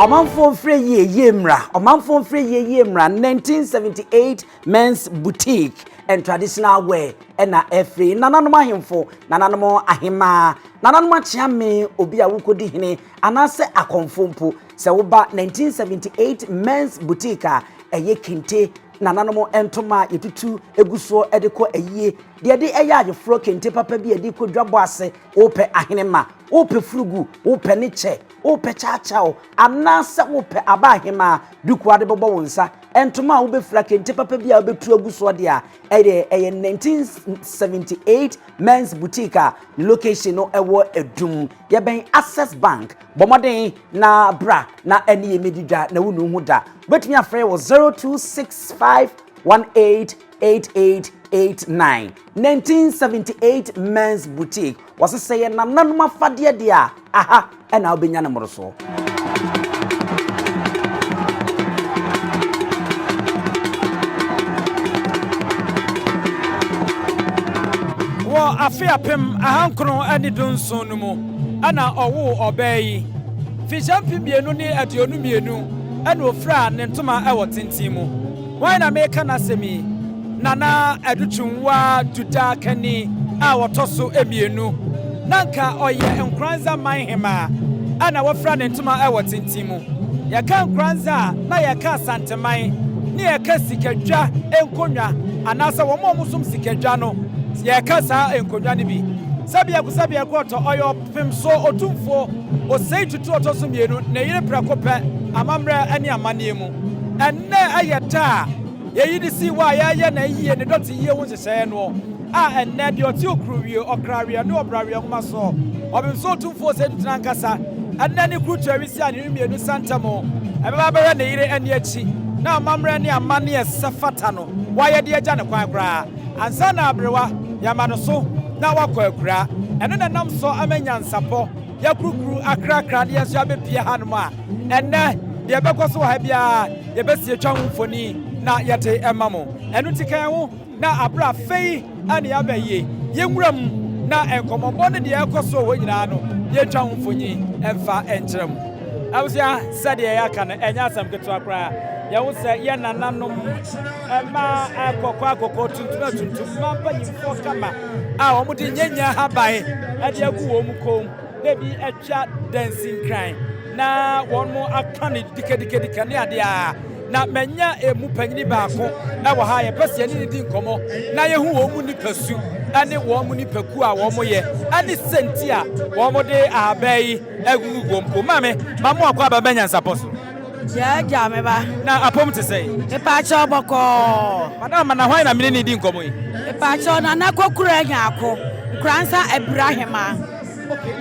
Omanfo free ye mra. Omanfo free ye mra. 1978 men's boutique and traditional wear. Ena free. Nananoma himfo. Nananoma ahima. Nananoma chiame obi a wukodi hine. Anase akonfompo. Se woba 1978 men's boutique eye kente. Nananomo entoma yetutu eguso edeko eye de eye agefro kente papa bi ediko dwabo ase ope ahenema ope frugu ope neche ope chachao anase ope abahema duku ade bobo wonsa entoma wo be fra kente papa bi a obetu eguso de a eye 1978 men's boutique location no ewo edum ye ben Access Bank bomoden na bra na eni emedidwa na wonu hu da betumi afre wo 0265188889 1978 men's boutique was say na nanuma fade de a aha ena obenya ne moroso wo Appiah pem ahankron ani donson no mu ana owo obayi fishampi bienu ni aduonu mienu ana ofra ne ntoma ewo tentimu wan na meka na semi nana adutwunwa duda kani a wotoso emienu nanka oye Nkoranza Manhemaa ana wofra ne ntoma ewo tentimu yaka Nkoranza na yaka Asanteman ni yaka sikadwa enkonwa anasa wo mo musum sikadwa no yaka sa enkonwa ne bi sabia kwato oyo pimso Otumfuo Osei Tutu otoso mienu na yire prakope amamre ani amaniemu enne ayeta yeyidi si wa ya na yiye ne doti yiye won sese no a enne de oti okruwie okrawie no obrawie homa so obimso Otumfuo Osei Tutu nankasa enne ni krutu si ani mienu santamo ebeba bere na yire ani achi na amamre ani amane esafata no wa ye de agya ne kwan kra ansa na abrewa yamano so na wakọ akura eno na nam so amenyansapo yakrukru akrakra de yaso abepia hanom a enne de bekoso ha bia ye besie twa mfoni na yete emamo eno tikan ho na abra fei ani abaye yenwuram na enkomombo ne de ekoso ho nyina no ye twa mfoni emfa enkyerem awusia sade yaka no enya asam keto akra ya wo se ye nananom ema akokọ tuntum mamba yimfo kama a wo mudi nyenya haban ade agu wo mu kom na bi atwa dancing cry na won mo akane dikadika ne ade a na menya emu panyini baako na wo ha ye pese ni di nkomo na ye hu wo mu ni pasu ane wo mu ni paku a wo mo ye ane senti a wo mo de abai agu gompo mame mamo akwa baba Nyansapo so ja me ba na apom te say e pa cho boko madam na hwan na mene ni di nkomo yi e pa cho na kokura nyaako Nkoranza Abrahama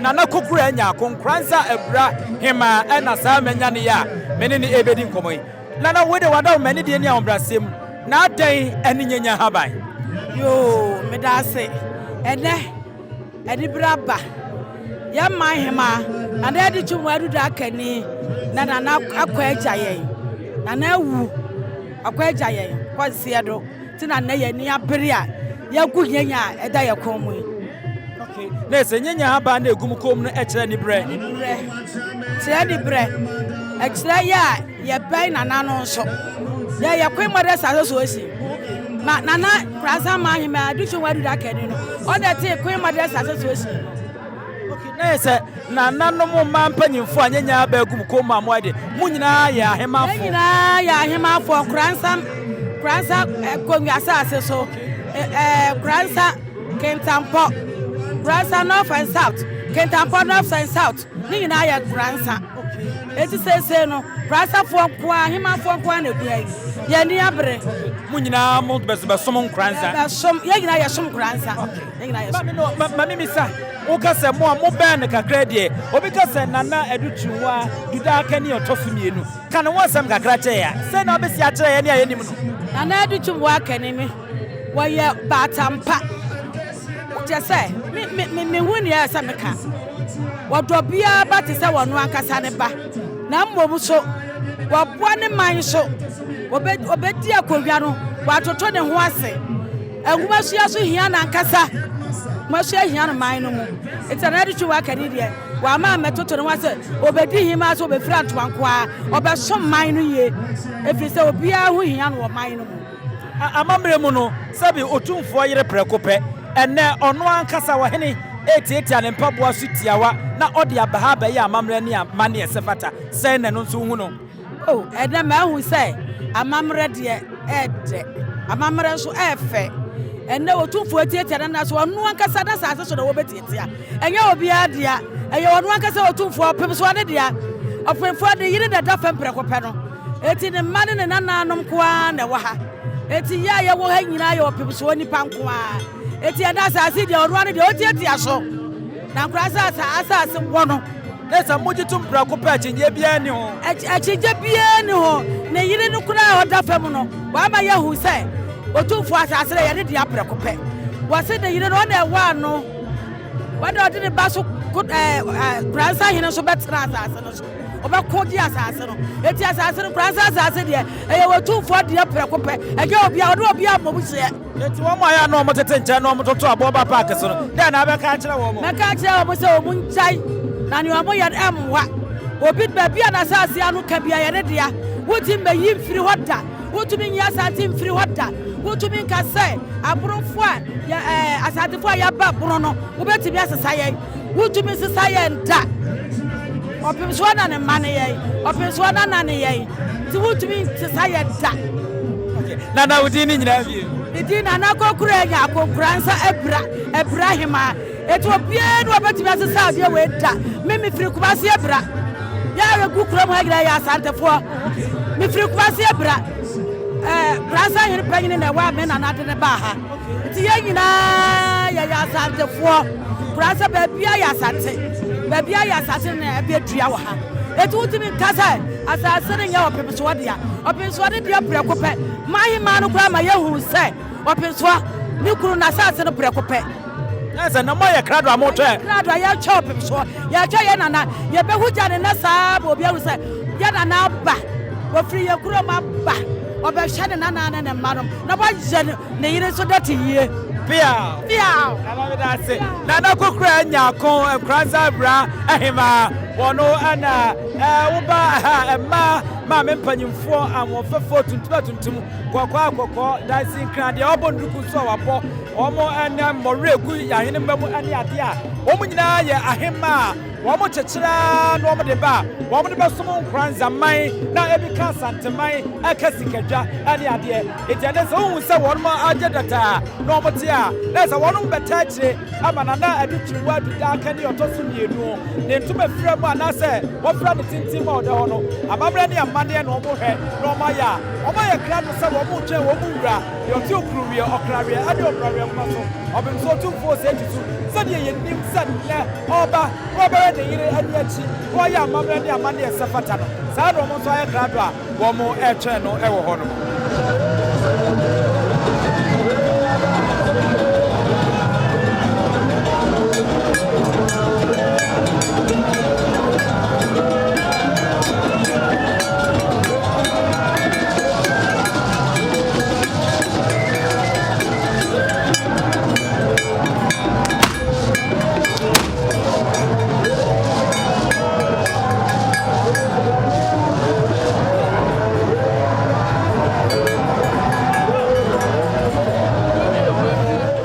na kokura nyaako Nkoranza Abrahama na sa menya ne ya mene ni ebedi nkomo yi na we de wada mene de ni a ombrasem na adan ani nyenya haban yo me da se ene braba ya Manhemaa na de twumu adu da kani na akwa yen na wu akwa yen kwase do ti na ye ni abere a ya gu nyenya eda ye komu okay na se nyenya haba na egum kom no ekere ni bre tire ni bre ekere ya ye bai na no nso ya ye kwen mode sa so osi ma nana Nkoranza Manhemaa du twumu adu da kani no o de ti kwen mode sa so osi na se na nanom mampanyimfo anyanya bagum kom amwade munyina ya ahemafo Nkoranza konwi asase so Nkoranza kentampo Nkoranza north and south kentampo north and south nyina ya Nkoranza eti sese no Nkoranza fo kwa ahemafo kwa na guai ya ni abre munyina mo besom Nkoranza ya nyina ya som Nkoranza ya nyina ya mami misa ukase mo ben kakra de obi kase nana adutwuwa duda kani otofu mienu kana wonsam kakra che ya se na obesi a kire ye ne ayenim no nana adutwuwa kani mi wo ye batampa je se me huni ya se meka wodo bia ba te se wono akasa ne ba na mmom so woboa ne man so obedi akowia no watoto ne ho ase ahuma so ya so hia na akasa Moshe hian man no mu. It's another two work idea. Wa ma metoto no wase obedi hima so be fra twanko a obeso man no ye. Efi se obi a hu hian wo man no mu. Amamre mu no sabi Otumfuo yere prekope ene ono ankasa wo hene etieti ne mpaboa sutiawa na odi abaha ba ya amamre ne amane esefata sei ne no nso hu no. Oh, ede ma hu sei amamre de ede amamre so efe ene Otumfuo etieti na so ono ankasa na sase so na wo betietia enye obi adia eye ono ankasa Otumfuo pem so ade dia ofenfo de yire da dafa prekope no eti ne mane ne nananom kwa na wa ha eti ya ye wo ha nyina ye opem so ni panko a eti ada asase de ono ane de otietia so na Nkoranza asase wo no nesa mojitum prekope achinje bia ni ho achinje bia ni ho ne yire no kura ho da fam no wa ma ye hu sai Otumfuo asase ye de dia prekope wa se de yire no na wa no wa de odi ne baso Nkoranza hine so betra asase no so obekodi asase no eti asase no Nkoranza asase de eye Otumfuo de prekope ege obi a odi obi a mobuse eti wo ma ya no mo tete nche no mo toto aboba park so no den na abeka kire wo mo meka kire wo se o mu nchai na ne omo ye emwa obi baby na asase anu ka bia ye ne dia wuti meyi mfiri hoda wutumi nya asase mfiri hoda wutumi nka se abrofo a asatefo a ya ba bro no wobetimi asesa ye wutumi sesa ye nda opemso na ne mane ye opemso na ne ye ti wutumi sesa ye da na wudi ni nyina bi idi na na kokura nya Nkoranza Ibrahima eto bie no obetimi asesa de we da me firi kubase ebra ya we gukura mo hagira ya Asantefo me firi kubase ebra Nkoranza hiri panyine na wa me na na de ba ha ti ye nyina ya Asantefo Nkoranza babia ya Asante babia ya Asante na ebe dua wa ha eto wutimi kasa asase ne nya opemso de a opemso de dia prekope Manhemaa no kura ma ye hu se opemso ni kuru na asase no prekope nesa na mo ye krado amoto e krado ya chop so ya cha ye nana ye be huja ne na sa bo bia ru se ye nana ba wo free ye kuro ma ba obe hye ne nana ne manom na ba je ne yire so dati yie pia ala da se na na kokura nya kon Nkoranza bra ahima wono ana wo ba ma mempanyimfo amofefo tuntum kwakwa dancing crowd ya obonduku so wabo omo ana moregu ya hene mbamu ani ade a omo nyina ye ahema womo chechira no omo de ba womo de basomo Nkoranza man na ebika Asanteman akasikadwa ani ade etiade so hu se wono aje data no omo te a na se wono beta chire amana na adutwiwa duda aka ni otoso mienu ne ntuma fira mu ana se wo fira ne tintim ma ode hono amamra ni amade na omo hwe no omo ya kra no se womo twe womo wura yo ti okruwie okrawie ade okrawie mmaso obim so Otumfuo se tutu sani ye nim sanne oba de yire ani achi wo ya amamra ni amade esafata no sa do mo so ya kra do a wo mo etwe no ewo hono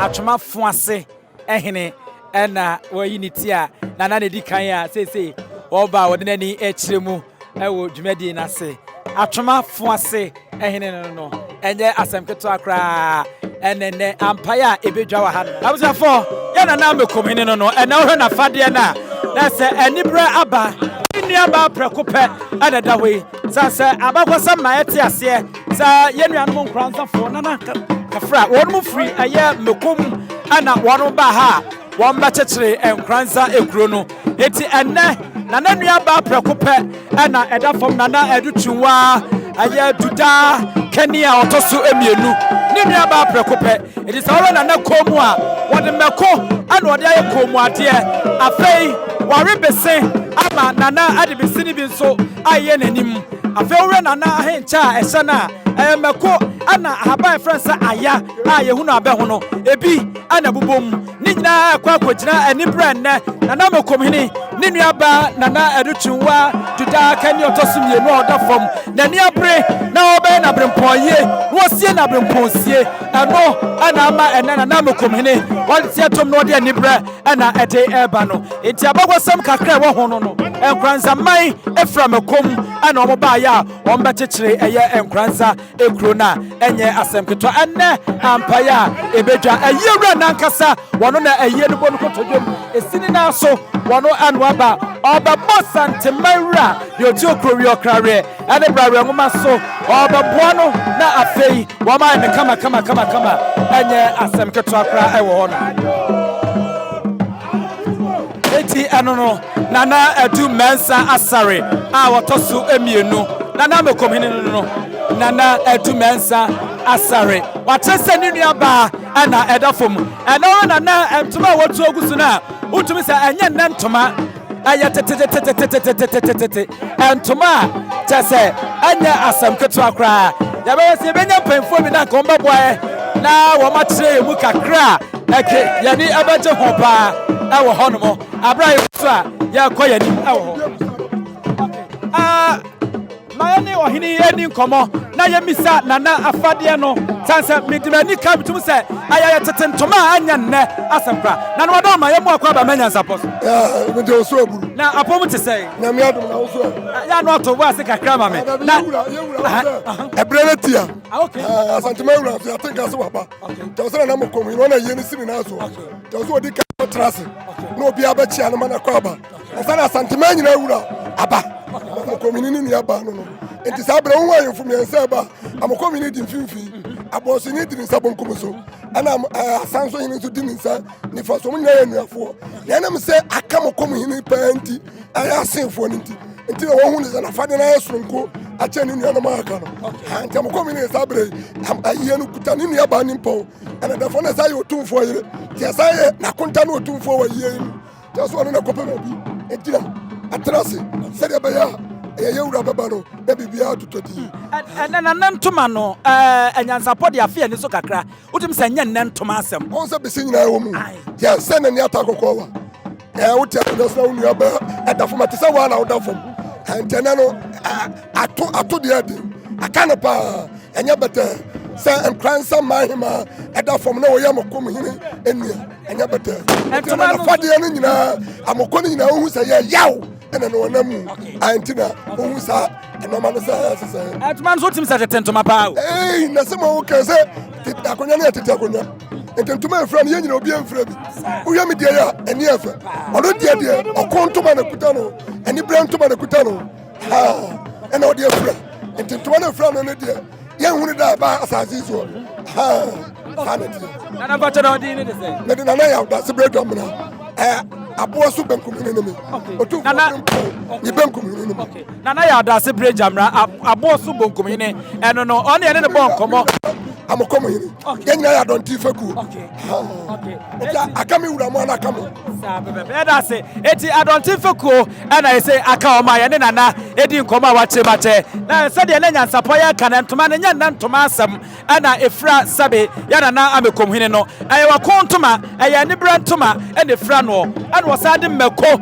atwoma fuase ehene ena wayiniti a na di kan a sese oba wode nani ekiremu ewo dwumadi na se atwoma fuase ehene no enye asemketo akra enene Appiah ebedwa wa ha abusafo ye na mekomene no ena wo na fade na se enibra aba nnuaba prekope ena dawe sa abakwasa ma ete ase sa yenuanom Nkoranza fo na kafra wonu free aye mekom ana wonu ba ha won ba chechire Nkoranza ekuro no eti enne na nanuaba prekope ana eda fom na edutwwa aye duda kania otoso emienu nanuaba prekope eti sa na komu a wode meko ana wode aye komu ade afei ware bese ama nana ade bese ni bi nso aye nanim afei wore nana ahencha esana meko ana haba fransa aya a yehunu abeho no ebi ana bubom ni nyina kwa kwagina ani brenne nana mokomhini ni nuaba nana edutwwa duda kani otosumie no odafom na ni abre na obe na brempoye wosie na bremponsie ano ana ama ena nana mokomhini wantia tom no de ani bre ana ede eba no enti abagwasam kakra wo ho no no Nkoranza mai efra mekom ana omoba ya ombechechire eye Nkoranza ekuro na enye asemketo enne Appiah ebedwa ayewra nankasa wono na aye no bonu kotodwom esini na so wono anwaba oba Asanteman ra de oti okro wi okrare ade brawe ngoma so oba boano na afei woma ne kama enye asemketo akra ewo ho no eti anono nana edu mensa asare a wotoso emienu nana mekomhini no nana edu mensa asare watese ni nuaba ana edafom eno nana entoma wotu ogusu na utumi se enye ntoma aya tete entoma tese anya asamketu akra ya be se benya pemfo bi na komba boy na wo matre mu kakra eke yani abaje ho pa ewo honomo abraye so a ya koyani ewo mayani ohini eni nkomo na yemisa nana afade no sansa midimani ka bitum se ayaya tetentoma anya nne asampra na no wadoma yemu akwa ba Nyansapo ya mede oso aburu na apom te sei na me adom na oso ya no to wa se kakra ma me na ebrele tia okay Asanteman ura fi atenka se waba tawsana na mokom ino na yeni sini na so tawso odi ka trase no obi abachi anoma na kwa aba asana Asanteman nyina ura aba mokomini ni aba no no enti sabra won ayefo miensa ba amokomini di mfimfi aboso ni di nsa bonkom so ana asanso hini so di nsa ni fa so munya enuafo na na me se aka mokomini panti aya asenfo ni enti wo hu ni na fade na yesronko ache ni nua ma aka no enti amokomini sabre aye no kuta ni nua ba ni mpo ana da fo na sai Otumfuo yire ti sai na konta no Otumfuo wa yie ni ti so na kope ma bi enti na atrase se de ba ya yewura baba no na bibia tutodi na ntoma no Nyansapo de Appiah ni so kakra utim se nya ntoma asem on se bisi nyina wo mu ya se na ni atakoko wa uti akodo na unu aba edafo te se wa na odafo antena no ato de ade akana pa enya bete se Nkoranza Manhemaa edafo na wo ya mokom hini enia enya bete ntoma no fade no nyina amoko no nyina wo hu se ya yaw ena no namu antina ohun sa enoma no sa atman so tim sa tetentoma pa na se mo ka se akonya na tete akonya ententuma efra no yenyina obi enfra bi uya me dia ya eni efa ono dia dia okontoma na kuta no eni brantoma na kuta no ha ena odi efra ententuma na efra no ne dia ye hunu da ba asase so ha sanity na ba tena odi ni de se me de na ya da se bredo mna abo so benkum ni me Otumfuo ni benkum ni me nana ya da se brejamra abo so benkum ni eno no on ye ne bonkomo amokomo hini yenyina ya don tifeku akami wura mo na akamo sabe da se eti adontifeku ana ese aka oma ye ne nana edi nkoma wache bache na se de ne Nyansapo ya kana ntoma ne nya ntoma asem ana efra sabe ya nana amekom hini no aye wakontoma aye ne brantoma ene efra no ana wasade mmeko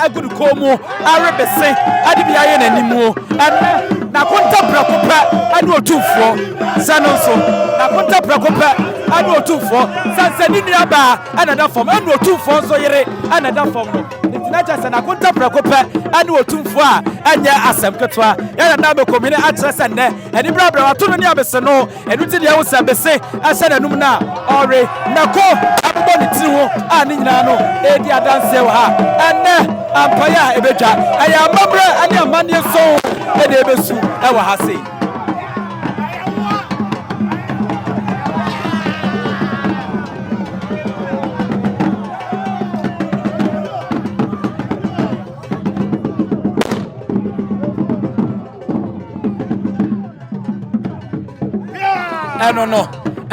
agudu komu arebese ade bia ye nanimu na konta prakopa ade Otumfuo sanonso na konta prakopa ade Otumfuo sanse ni nuaba ana da fom ade Otumfuo so yere ana da fom no ntina cha na konta prakopa ade Otumfuo a anya asemketwa ya na be komine atrese ne eni brabra wato no ni abese no enu ti de wo se bese ase na num na ore nako abbo ni ti ho a ni nyina no edi adanse wa ha ene Appiah ebedwa aya mamra ani amane so ede ebesu e wa ha sei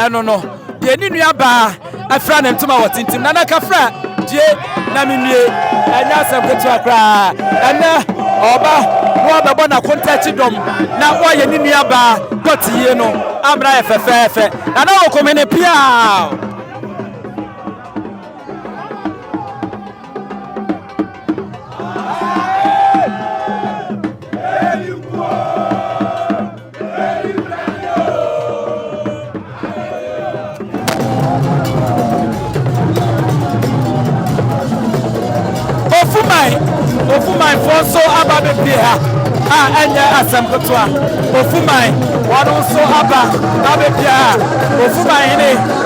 eno no de ni nuaba afra na ntoma wotintim na kafra die na menwie anya asem akra ene oba no bebo na kontachi dom na woye ni nuaba kotiye no amra efefefe na na okomene pia Ofumai for so Abba Pia, and Asanteman, Ofumai, one also Abba Pia, Ofumai,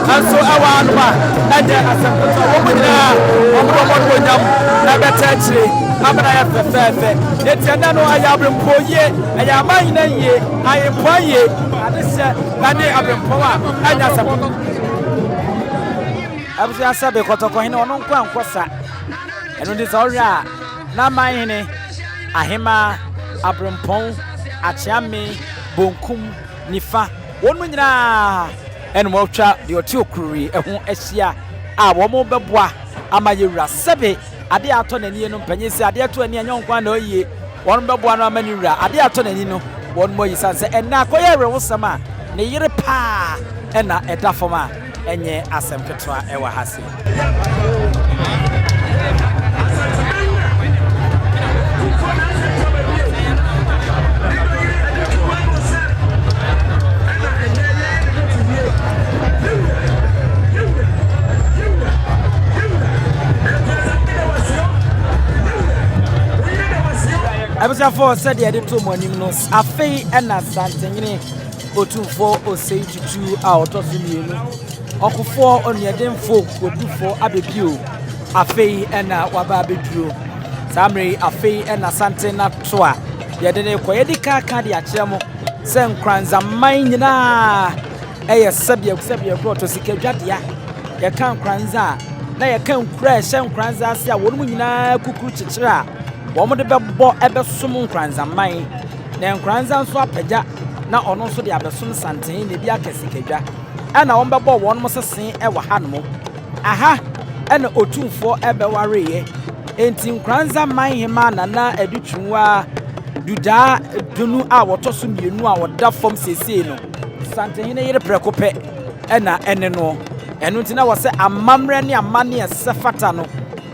and so Awanuma, and Asanteman, Abana Fefe, it's another Ayabrim Poye, Ayamina ye, I am Poye, and this Abram Poa, and Asanteman. I was just saying, Kotokoino, no one kwasa, and when this all right, na Manhemaa, Ahema, Abrampon, Achame, Bonkum, Nifa, one minute, and Mocha, the Otumfuo, a home Asia, our more Babwa, Amayura, Sabe. Ade ato nani no mpanyesi ade ato ani anyon kwa na oye won bebo na manura ade ato nani no won mo yisanse enna akoye rewosama ne yire pa enna eda foma enye asem ketwa ewa hase Abusafo said the editor morning no Appiah and Asanteman Otumfuo Osei Tutu out of the Okufo on your dem folk would do for Abibio Appiah and Wababidru Samri Appiah and Asanteman Toa Yadene Koyedika Kadi Achemo Sen Nkoranza Manhemaa Sabia brought to Sikajadia Ya kan Nkoranza na ya kan crash Nkoranza asia wonu nyina kuku chichira Womo de bebo ebesom Nkoranza man na Nkoranza nso apagya na ono nso de abesom santen ne bia kesikadwa ana won bebo won sesen ewa hanmo aha ana Otumfuo ebewareye enti Nkoranza Manhemaa na adutwunwa duda dunu a wotoso mienu a woda fom sesei no santen ne yire prekope ana ene no enu ntina wo se amamre ne amane esefata no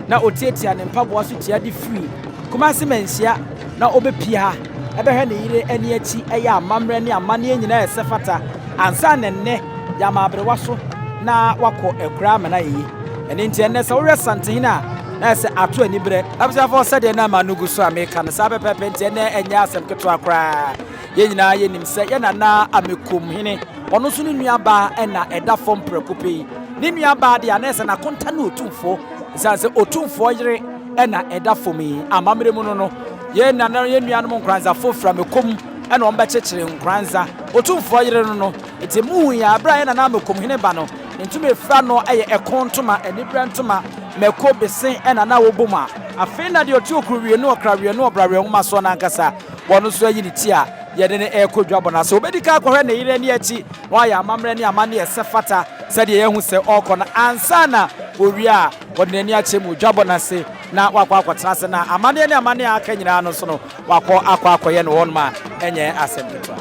na otietia ne mpaboa so tia de free kuma se menhia na obepia ebehwe ne yire ani achi eya amamre ne amane nyina esefata ansa ne ya mabrewa so na wako ekura amana yi ene nti ene se wo santen na se ato ani bre abusafo se de na manugu so ameka ne sabe pepe nti ene enya asem keto akra ye nyina ye nim se ye na amekom hene ono so ne nuaba na eda fom prekope ne nuaba de anese na konta na Otumfuo sanse Otumfuo yire na eda fomi amamre mu no ye na ye nuanom Nkoranza fofra mekom na omba chechire Nkoranza Otumfuo yire no eti mu ya abra ye na amekom hene ba no ntume fra no eye ekontoma enibra ntoma meko besen na woboma afena de Otumfuo wie no okra wie no obra wie nwoma so na nkasa wono so ayi ni ti a yede ne ekodwa bona so obedika akohwe ne yire ne achi wa ya amamre ne amane esefata sede ye hu se okona ansana owia wode ne achi mu dwabona se na wakwa akwatra se na amane ne amane aka nyina no so no wakọ akoye ne wonma enye asembetwa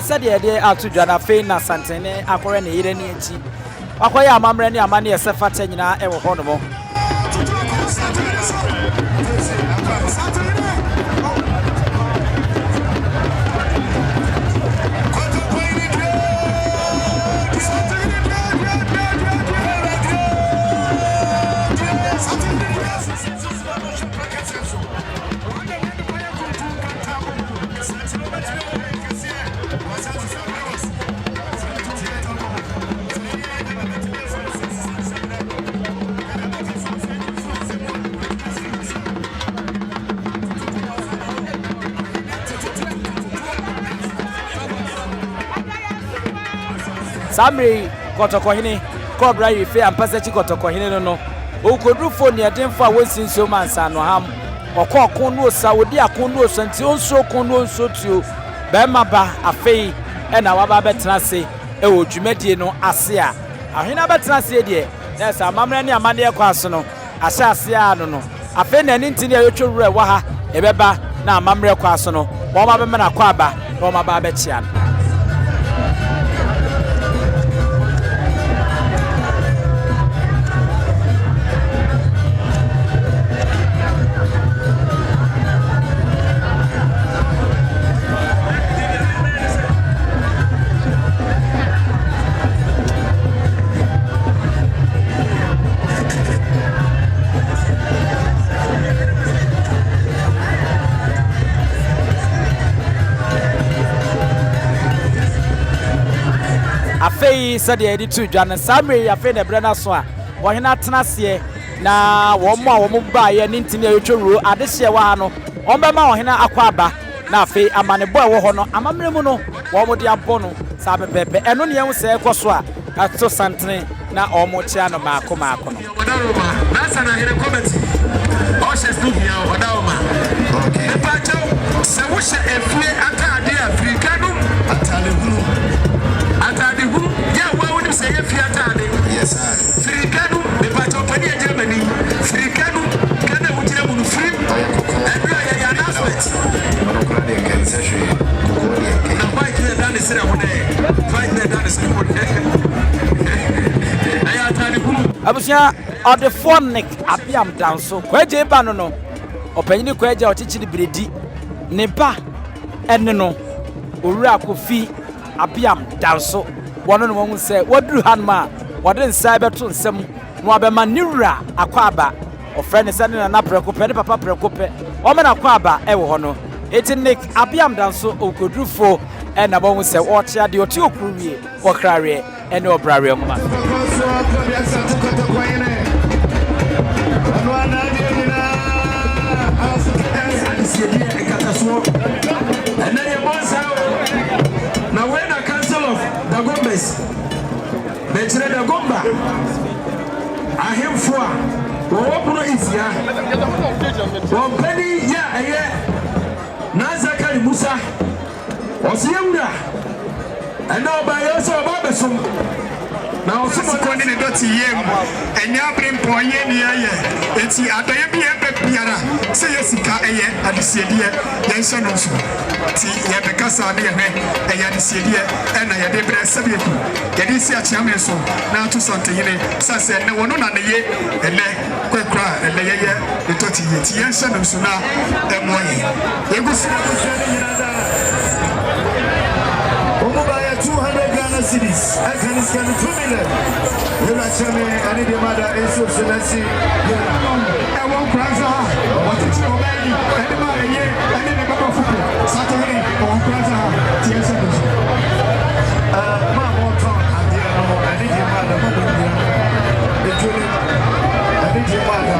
said the idea out to Jana Fena Santene, Akore ne yire ne echi. Akoya amamre ne amane esefa tanyina e wo hono. Samri kotokohini Cobra Ife and Passachi kotokohini no. Okodrufo ne ademfo a wonsinso mansa no ham. Okọ no Saudi akono santi onso kono onso tuo. Be maba afei e na waba betena se e wo dwumadie no ase a. Ahena betena se de. Na sa amamre ne amane e kwa so no. Ase ase a no. Afei na ni ntini ayotwowure wa ha e beba na amamre kwa so no. Wo ma be me na kwa aba, wo ma ba be chia no. Afei said the editor John Samri afei na brana so a wo hena tenase na wo mo a wo ba ye ntini ayotwuru adehye wa no wo be ma wo hena akwa aba na afei amane bo wo ho no amamre mu no wo mo de abo no sa pepepe eno ne yen se ekoso a ato santene na o mo chia no maako maako no na sana here comment o she stu here o da o ma okay e pa cho se wo she efie atade afrika no atale hunu atade hunu ya wa woni se efie atade yes sir afrika no e pa cho pani e Germany afrika no kana wo jira bunu free e bia ya announcement no kra de kan se hwe na fight na dan se ra ho de fight na dan se ho de ay atade hunu abusia the phonic Appiah danso kwaje ba no opanyini kwaje ochichiri bredi ne ba enne no owura kofi Appiah danso wono no won se waduru hanma wode nsa beto nsem no abema niwura akwaba ofrene se ne na prekope ne papa prekope o me na akwaba e wo no etinik Appiah danso okodrufo e na won se o chia de oti okruwie wo krare ene obrare mu ma and then now when the council of the Gombes mentioned the Gomba I him for what is ya one penny yeah Nazakari Musa was younger and now by also Babasum now someone calling it dirty yem and ya bring point ye it's adoye bi biara say yesika eye adisiedie yenso no so ti ye bekasa na ye eye adisiedie e na ye de bre sabieku ye de si achiame so na to sante yene sase ne wono na ne ye ele kwekra ele ye etoti ye ti yenso no so na emoye yegusi cities. I can scan 2 million. You are telling me I need a mother in society. I want Ghanaian. What is your baby? Anybody here? I need a couple of football. Saturday, I want Ghanaian. Yes, my more talk. I need your mother. I need your mother.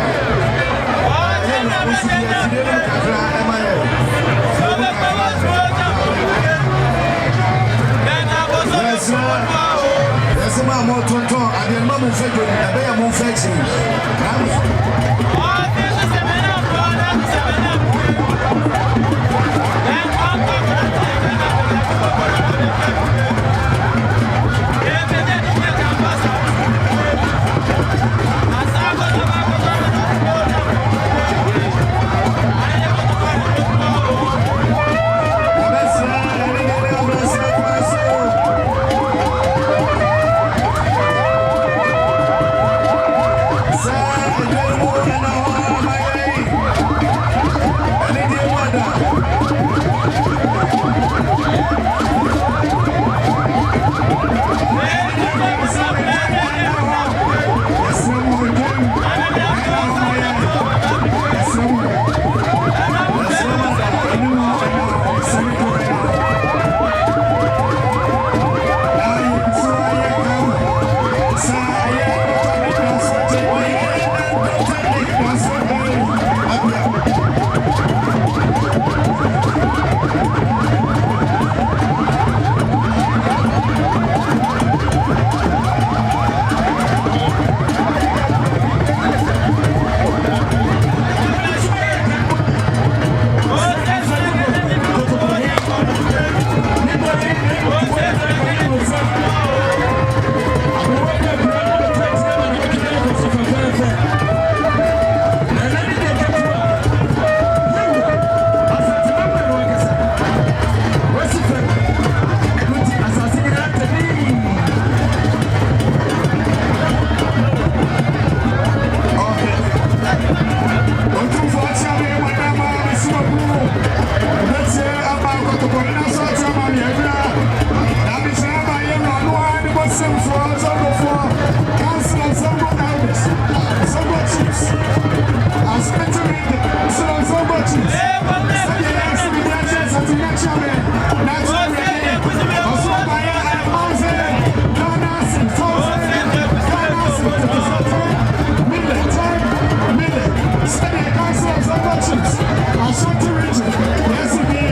Yes, my more tonton, I didn't know if you had a more fetching. Congratulations. Asante region. Yes, indeed.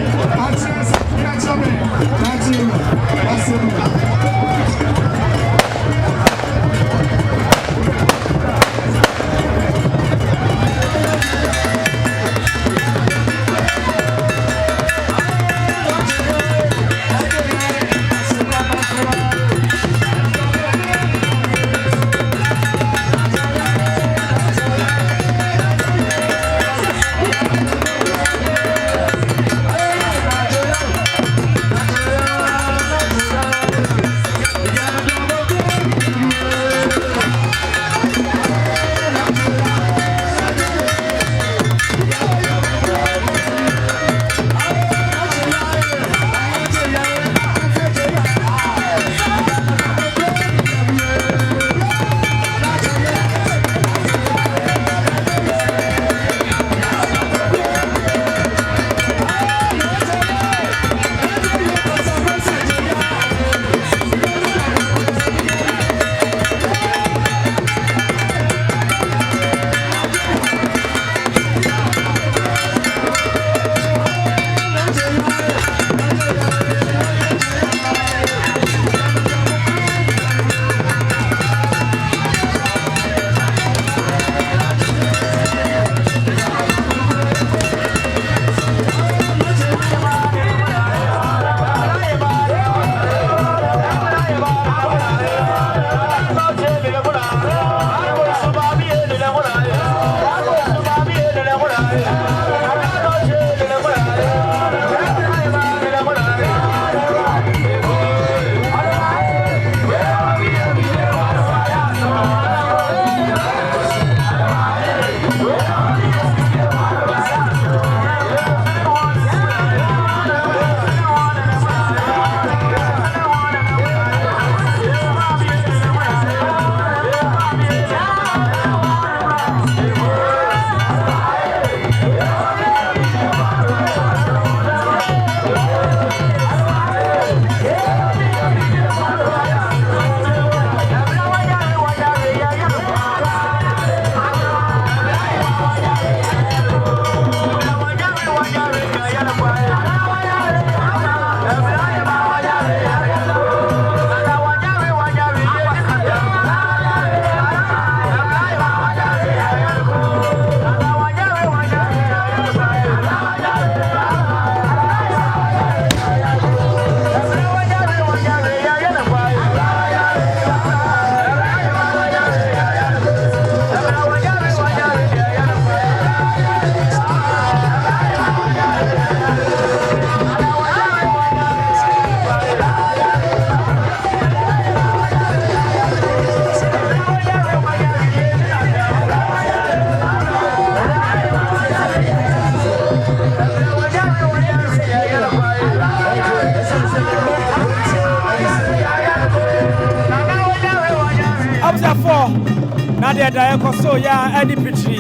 Nadia Diako so ya Eddie Pitri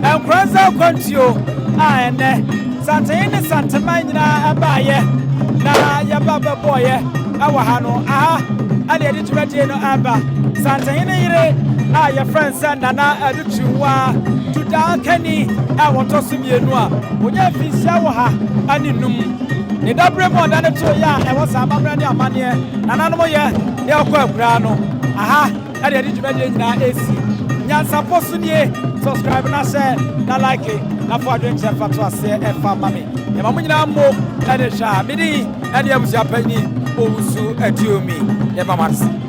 Nkoranza Kwantio ene Asanteman na Appiah na ya baba boy awa hano ali edi tumedie no aba Asanteman yire ya friends nana adutuwa tudakani awonto mienu a onya fisia wo ha ani num ne dabre mo na ne to ya e wo sa amamra ne amane nana no ye kwa akura no ali edi tumedie nyina esi Nyansapo sunye subscribe na share na like na for adventure fatwa se e fa mame e ma munyina mo na de sha midi e de abusia pani owusu adiomi e ba marsi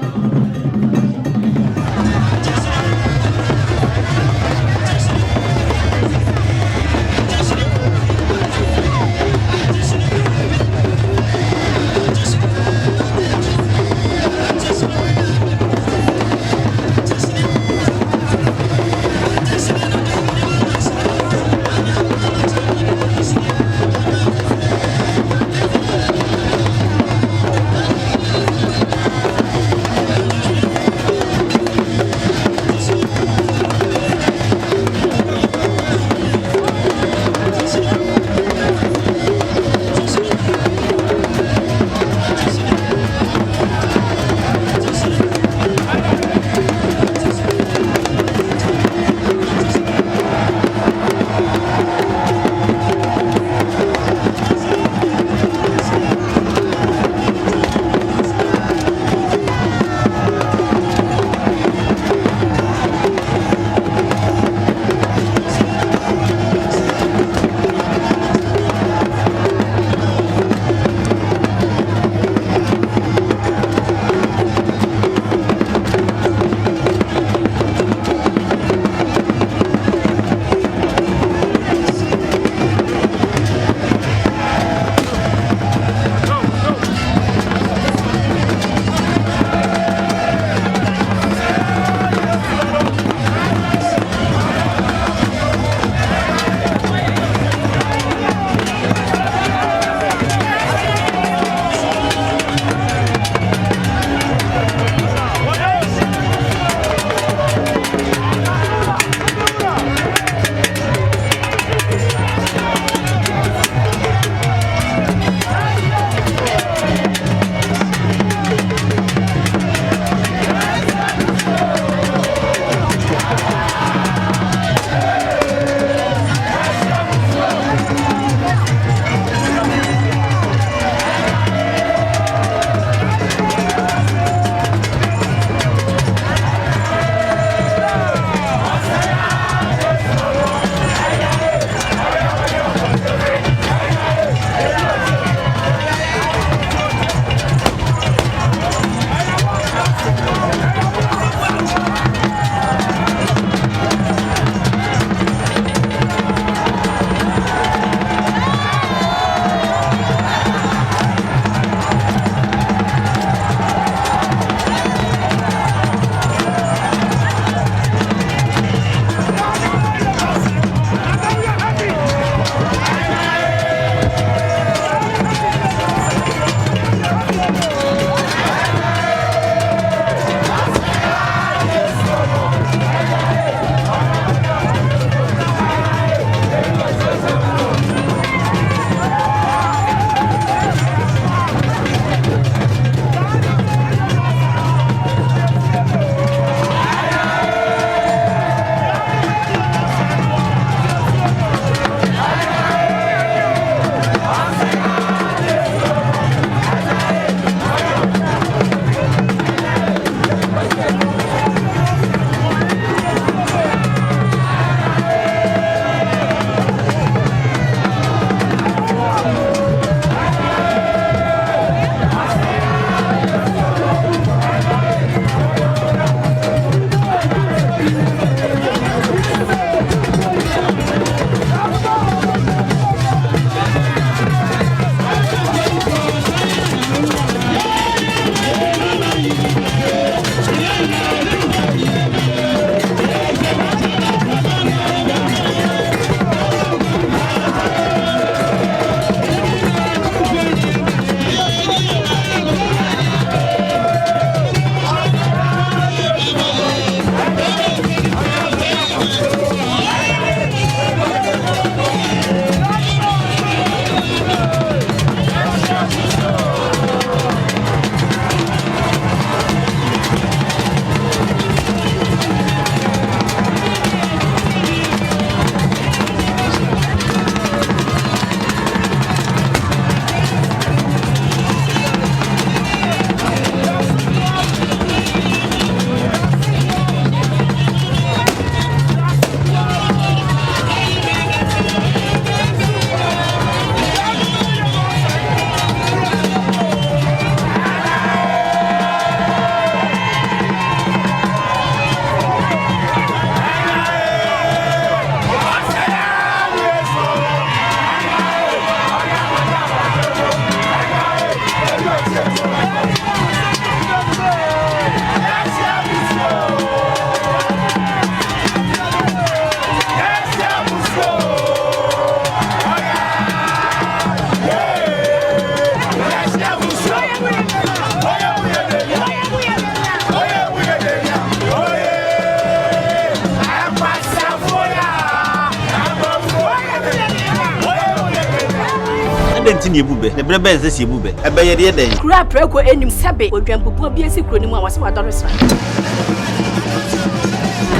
denti ne ebube ne brebe nse si ebube ebe ye de den kura preko enim sebe odwampopo bi esi kuro ni mu a wase wadɔresra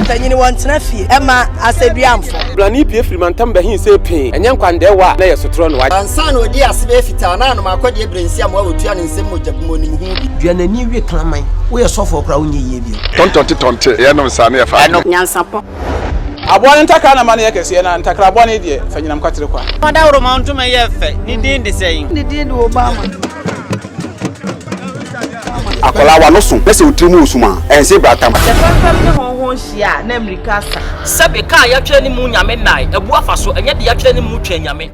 Tanyini wantena fie ema aseduamfo blani pie frimantam behin se pin enye nkwande wa na yesotro no wa ansa na odi asebe fita na anoma akɔde ebrensi am wa otua ne nsem mojabumo ni hu duanani wie klaman wo ye sofo kra wo nye yie bi tontonte ye no sa na ye fa nyansapo aboa ntaka na ma na yekese na ntakra aboa ne de fanyinam kwatere kwa mada woro ma ntoma ye fe ni din de sɛyin ni din de obama akola wa no so pese otrimu osuma ense bratam fam ne honhon hia na amerika sa sɛbe ka ya twɛ ni mu nyame nai ebu afa so enye de ya twɛ ni mu twɛ nyame